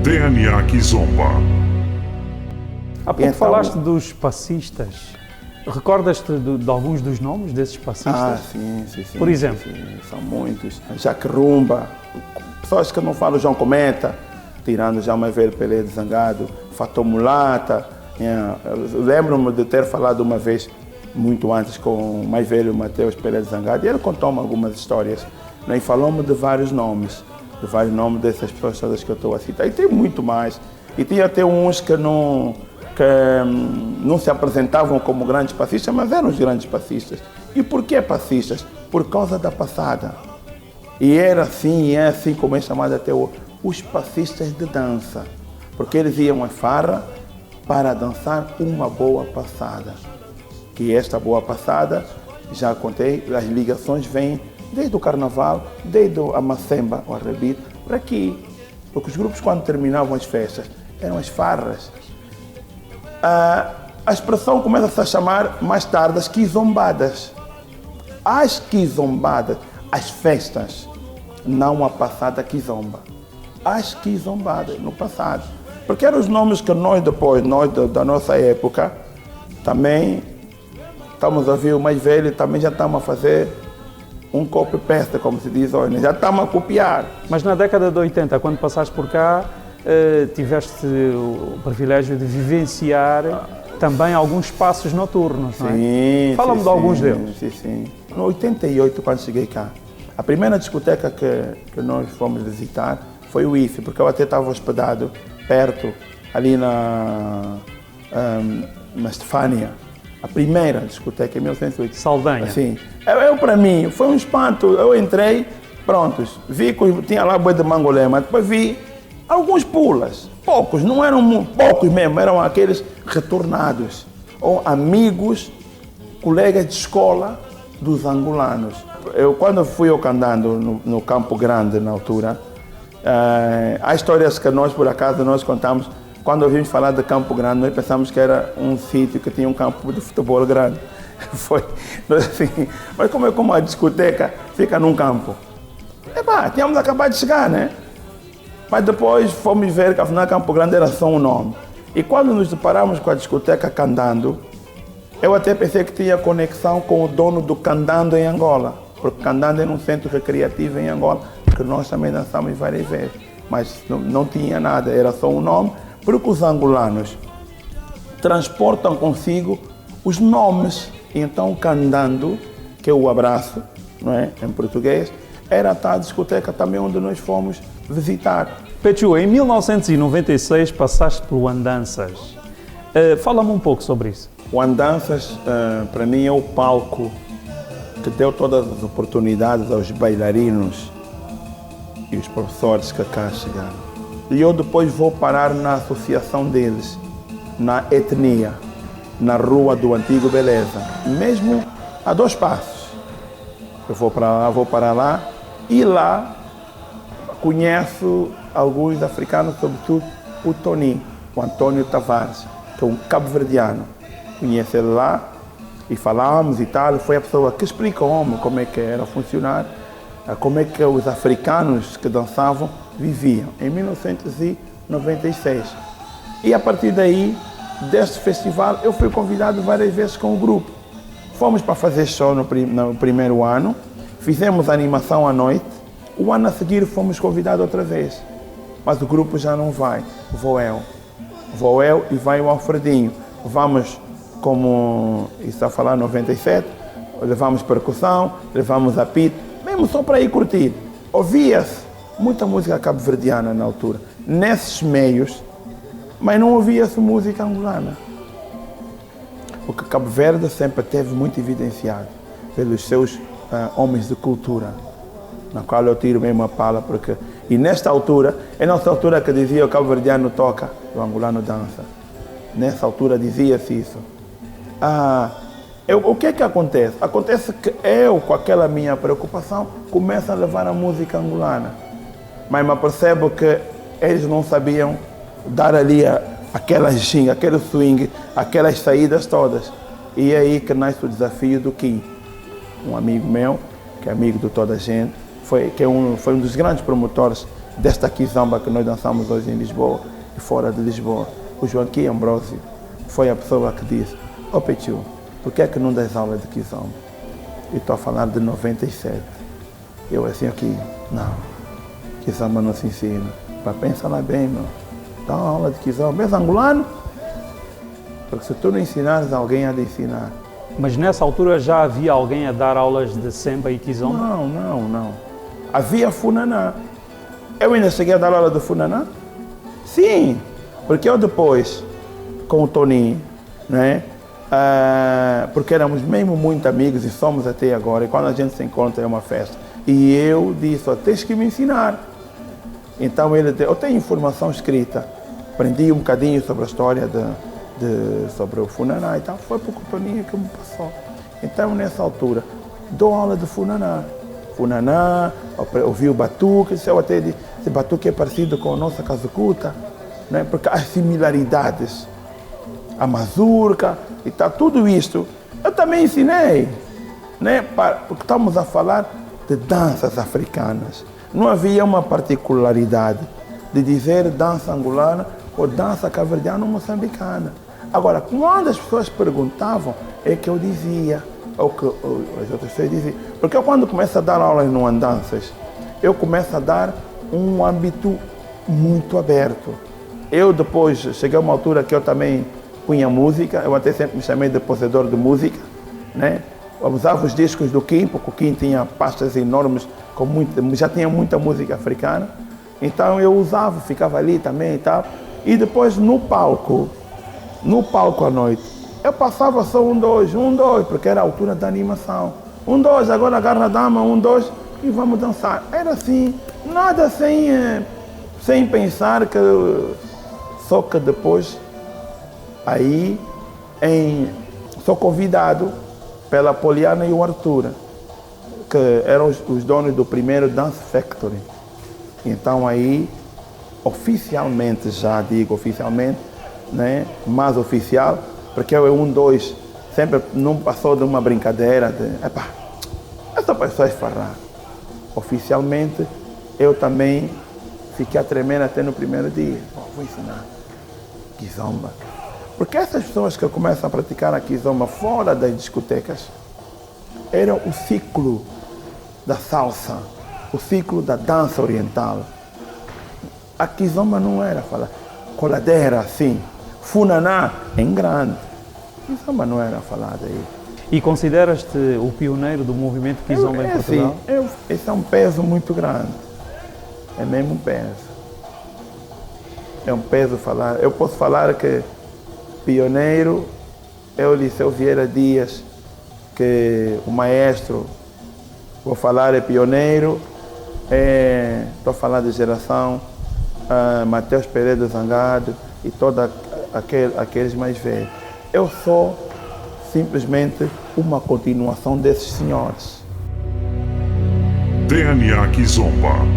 DNA Kizomba. Há pouco falaste dos passistas. Recordas-te de alguns dos nomes desses passistas? Sim. Por exemplo? Sim, são muitos. Jaque Rumba, pessoas que não falam João Cometa, tirando já o mais velho Pelé de Zangado, Fatou Mulata. Lembro-me de ter falado uma vez, muito antes, com o mais velho Mateus Pelé de Zangado, e ele contou-me algumas histórias, né? E falou-me de vários nomes dessas pessoas todas que eu estou a citar. E tem muito mais. E tinha até uns que não se apresentavam como grandes passistas, mas eram os grandes passistas. E por que passistas? Por causa da passada. E era assim, e é assim como é chamado até hoje, os passistas de dança. Porque eles iam à farra para dançar uma boa passada. Que esta boa passada, já contei, as ligações vêm desde o carnaval, desde a macemba, o arrebito, para aqui. Porque os grupos, quando terminavam as festas, eram as farras. A expressão começa-se a chamar mais tarde as quizombadas. As quizombadas, as festas, não a passada quizomba. As quizombadas, no passado. Porque eram os nomes que nós da nossa época, também estamos a ver o mais velho, também já estamos a fazer um copy-paste, como se diz hoje, já estamos a copiar. Mas na década de 80, quando passaste por cá, tiveste o privilégio de vivenciar também alguns espaços noturnos, não é? Sim. Fala-me de alguns deles. Sim. No 88, quando cheguei cá, a primeira discoteca que nós fomos visitar foi o IFE, porque eu até estava hospedado perto, ali na Estefânia. A primeira discoteca, em 1980. Saldanha. Sim. Para mim, foi um espanto. Eu entrei, prontos, vi que tinha lá boi de mangolema, depois vi alguns pulas, poucos, não eram poucos mesmo, eram aqueles retornados, ou amigos, colegas de escola dos angolanos. Eu, quando fui ao Candando, no Campo Grande, na altura, há histórias que nós, por acaso, nós contamos. Quando ouvimos falar de Campo Grande, nós pensamos que era um sítio que tinha um campo de futebol grande. Assim, mas como a discoteca fica num campo, tínhamos acabado de chegar, né? Mas depois fomos ver que afinal Campo Grande era só um nome. E quando nos deparamos com a discoteca Candando, eu até pensei que tinha conexão com o dono do Candando em Angola, porque Candando era um centro recreativo em Angola, que nós também dançamos várias vezes. Mas não tinha nada, era só um nome, porque os angolanos transportam consigo os nomes. E então Candando, que é o abraço, não é, em português, era a tal discoteca também onde nós fomos visitar. Pechu, em 1996 passaste pelo Andanças. Fala-me um pouco sobre isso. O Andanças, para mim, é o palco que deu todas as oportunidades aos bailarinos e os professores que cá chegaram. E eu depois vou parar na associação deles, na etnia, na rua do Antigo Beleza, mesmo a 2 passos. Eu vou para lá e lá conheço alguns africanos, sobretudo o Tony, o Antônio Tavares, que é um cabo-verdiano. Conheci ele lá e falamos e tal. Foi a pessoa que explicou-me como é que era funcionar, como é que os africanos que dançavam viviam, em 1996. E a partir daí, deste festival, eu fui convidado várias vezes com o grupo. Fomos para fazer show no primeiro ano, fizemos animação à noite. O ano a seguir fomos convidados outra vez, mas o grupo já não vai, vou eu e vai o Alfredinho. Vamos, como está a falar, 97, levamos percussão, levamos apito, mesmo só para ir curtir. Ouvia-se muita música cabo-verdiana na altura, nesses meios, mas não ouvia-se música angolana. Porque Cabo Verde sempre teve muito evidenciado pelos seus homens de cultura, na qual eu tiro mesmo a pala, porque... E nesta altura, é nessa altura que dizia o cabo-verdiano toca, o angolano dança. Nessa altura dizia-se isso. O que é que acontece? Acontece que eu, com aquela minha preocupação, começo a levar a música angolana. Mas me percebo que eles não sabiam dar ali aquela ginga, aquele swing, aquelas saídas todas. E é aí que nasce o desafio do Kim, um amigo meu, que é amigo de toda a gente, foi um dos grandes promotores desta kizomba que nós dançamos hoje em Lisboa e fora de Lisboa. O Joaquim Ambrósio foi a pessoa que disse: "Ô Petiu, por que é que não das aula de kizomba?" E estou a falar de 97. Eu assim aqui, não, kizomba não se ensina. Para pensar lá bem, meu, dá uma aula de kizomba. És angolano? Porque se tu não ensinares, alguém há de ensinar. Mas nessa altura já havia alguém a dar aulas de semba e kizomba? Não. Havia funaná. Eu ainda cheguei a dar aula de funaná? Sim, porque eu depois, com o Toninho, né? Porque éramos mesmo muito amigos e somos até agora, e quando a gente se encontra é uma festa. E eu disse: tens que me ensinar. Então eu tenho informação escrita, aprendi um bocadinho sobre a história sobre o funaná e tal, foi porque o Toninho que me passou. Então nessa altura, dou aula de funaná. Ouvi o batuque, eu até disse: esse batuque é parecido com a nossa casucuta, né? Porque há similaridades. A mazurca e tal, tudo isto eu também ensinei, né? Porque estamos a falar de danças africanas. Não havia uma particularidade de dizer dança angolana ou dança cabo-verdiana ou moçambicana. Agora, quando as pessoas perguntavam, é que eu dizia, ou que as outras pessoas diziam. Porque eu, quando começo a dar aulas no Andanças, eu começo a dar um âmbito muito aberto. Eu depois, cheguei a uma altura que eu também punha música, eu até sempre me chamei de possuidor de música, né? Eu usava os discos do Kim, porque o Kim tinha pastas enormes, já tinha muita música africana, então eu usava, ficava ali também e tal. E depois no palco à noite, eu passava só 1, 2, porque era a altura da animação. 1, 2, agora agarra a dama, 1, 2, e vamos dançar. Era assim, nada sem pensar que... Só que depois, aí, sou convidado pela Poliana e o Arthur, que eram os donos do primeiro Dance Factory. Então aí, oficialmente, já digo oficialmente, né, mais oficial, porque eu 1, 2, sempre não passou de uma brincadeira de, essa pessoa é esfarrar. Oficialmente, eu também fiquei a tremer até no primeiro dia. Vou ensinar kizomba. Porque essas pessoas que começam a praticar a kizomba fora das discotecas, era o ciclo da salsa, o ciclo da dança oriental. A kizomba não era falar coladeira assim, funaná em grande. Kizomba não era falada aí. E consideras-te o pioneiro do movimento kizomba em Portugal? Assim, esse é um peso muito grande. É mesmo um peso. É um peso falar. Eu posso falar que pioneiro é o Liceu Vieira Dias, que o maestro, vou falar, é pioneiro. Estou a falar de geração Mateus Pereira Zangado e todos aqueles mais velhos. Eu sou simplesmente uma continuação desses senhores. DNA Kizomba.